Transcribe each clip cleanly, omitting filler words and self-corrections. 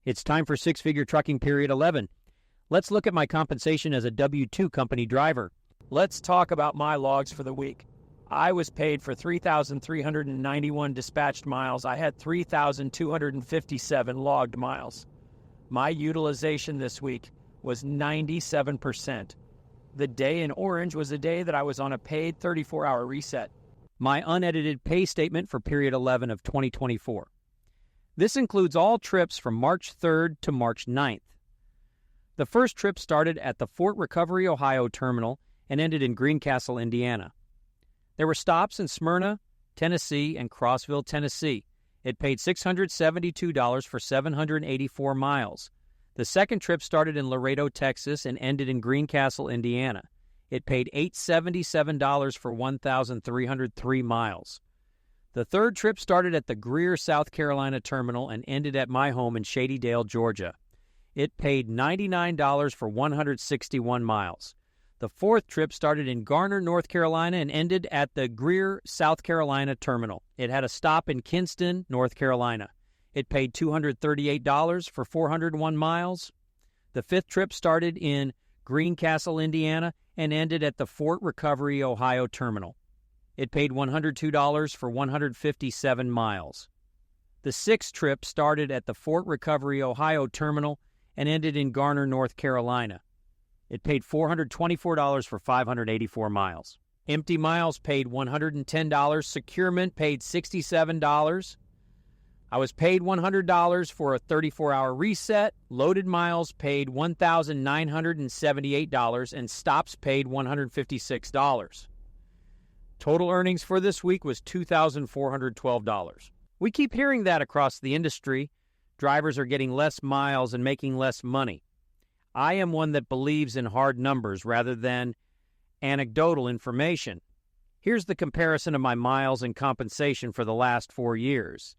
It's time for Six Figure Trucking Period 11. Let's look at my compensation as a W-2 company driver. Let's talk about my logs for the week. I was paid for 3,391 dispatched miles. I had 3,257 logged miles. My utilization this week was 97%. The day in orange was a day that I was on a paid 34-hour reset. My unedited pay statement for period 11 of 2024. This includes all trips from March 3rd to March 9th. The first trip started at the Fort Recovery, Ohio terminal and ended in Greencastle, Indiana. There were stops in Smyrna, Tennessee, and Crossville, Tennessee. It paid $672 for 784 miles. The second trip started in Laredo, Texas, and ended in Greencastle, Indiana. It paid $877 for 1,303 miles. The third trip started at the Greer, South Carolina terminal and ended at my home in Shady Dale, Georgia. It paid $99 for 161 miles. The fourth trip started in Garner, North Carolina and ended at the Greer, South Carolina terminal. It had a stop in Kinston, North Carolina. It paid $238 for 401 miles. The fifth trip started in Greencastle, Indiana and ended at the Fort Recovery, Ohio terminal. It paid $102 for 157 miles. The sixth trip started at the Fort Recovery, Ohio terminal and ended in Garner, North Carolina. It paid $424 for 584 miles. Empty miles paid $110. Securement paid $67. I was paid $100 for a 34-hour reset. Loaded miles paid $1,978 and stops paid $156. Total earnings for this week was $2,412. We keep hearing that across the industry. Drivers are getting less miles and making less money. I am one that believes in hard numbers rather than anecdotal information. Here's the comparison of my miles and compensation for the last 4 years.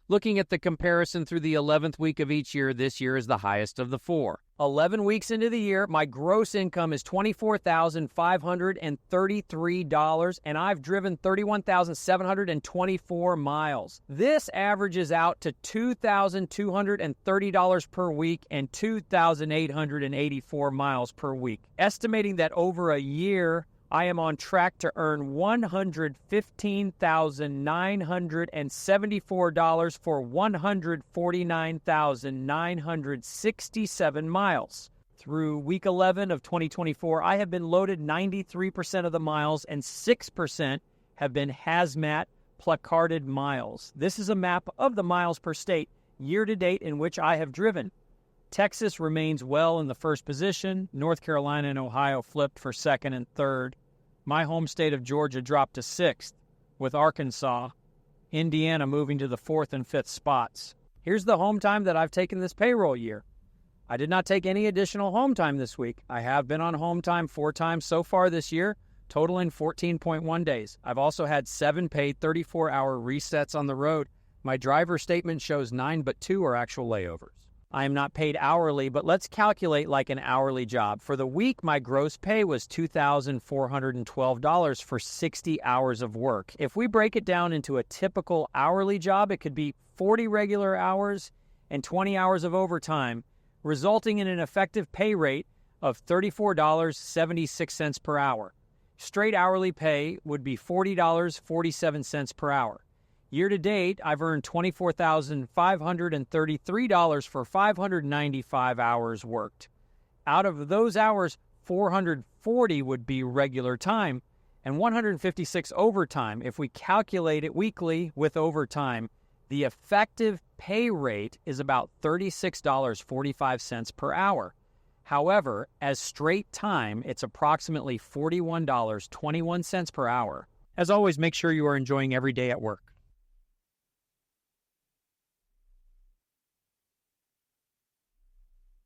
Looking at the comparison through the 11th week of each year, this year is the highest of the 4. 11 weeks into the year, my gross income is $24,533, and I've driven 31,724 miles. This averages out to $2,230 per week and 2,884 miles per week. Estimating that over a year, I am on track to earn $115,974 for 149,967 miles. Through week 11 of 2024, I have been loaded 93% of the miles and 6% have been hazmat placarded miles. This is a map of the miles per state year to date in which I have driven. Texas remains well in the first position. North Carolina and Ohio flipped for second and third. My home state of Georgia dropped to 6th, with Arkansas, Indiana moving to the 4th and 5th spots. Here's the home time that I've taken this payroll year. I did not take any additional home time this week. I have been on home time 4 times so far this year, totaling 14.1 days. I've also had 7 paid 34-hour resets on the road. My driver statement shows 9, but 2 are actual layovers. I am not paid hourly, but let's calculate like an hourly job. For the week, my gross pay was $2,412 for 60 hours of work. If we break it down into a typical hourly job, it could be 40 regular hours and 20 hours of overtime, resulting in an effective pay rate of $34.76 per hour. Straight hourly pay would be $40.47 per hour. Year to date, I've earned $24,533 for 595 hours worked. Out of those hours, 440 would be regular time and 156 overtime. If we calculate it weekly with overtime, the effective pay rate is about $36.45 per hour. However, as straight time, it's approximately $41.21 per hour. As always, make sure you are enjoying every day at work.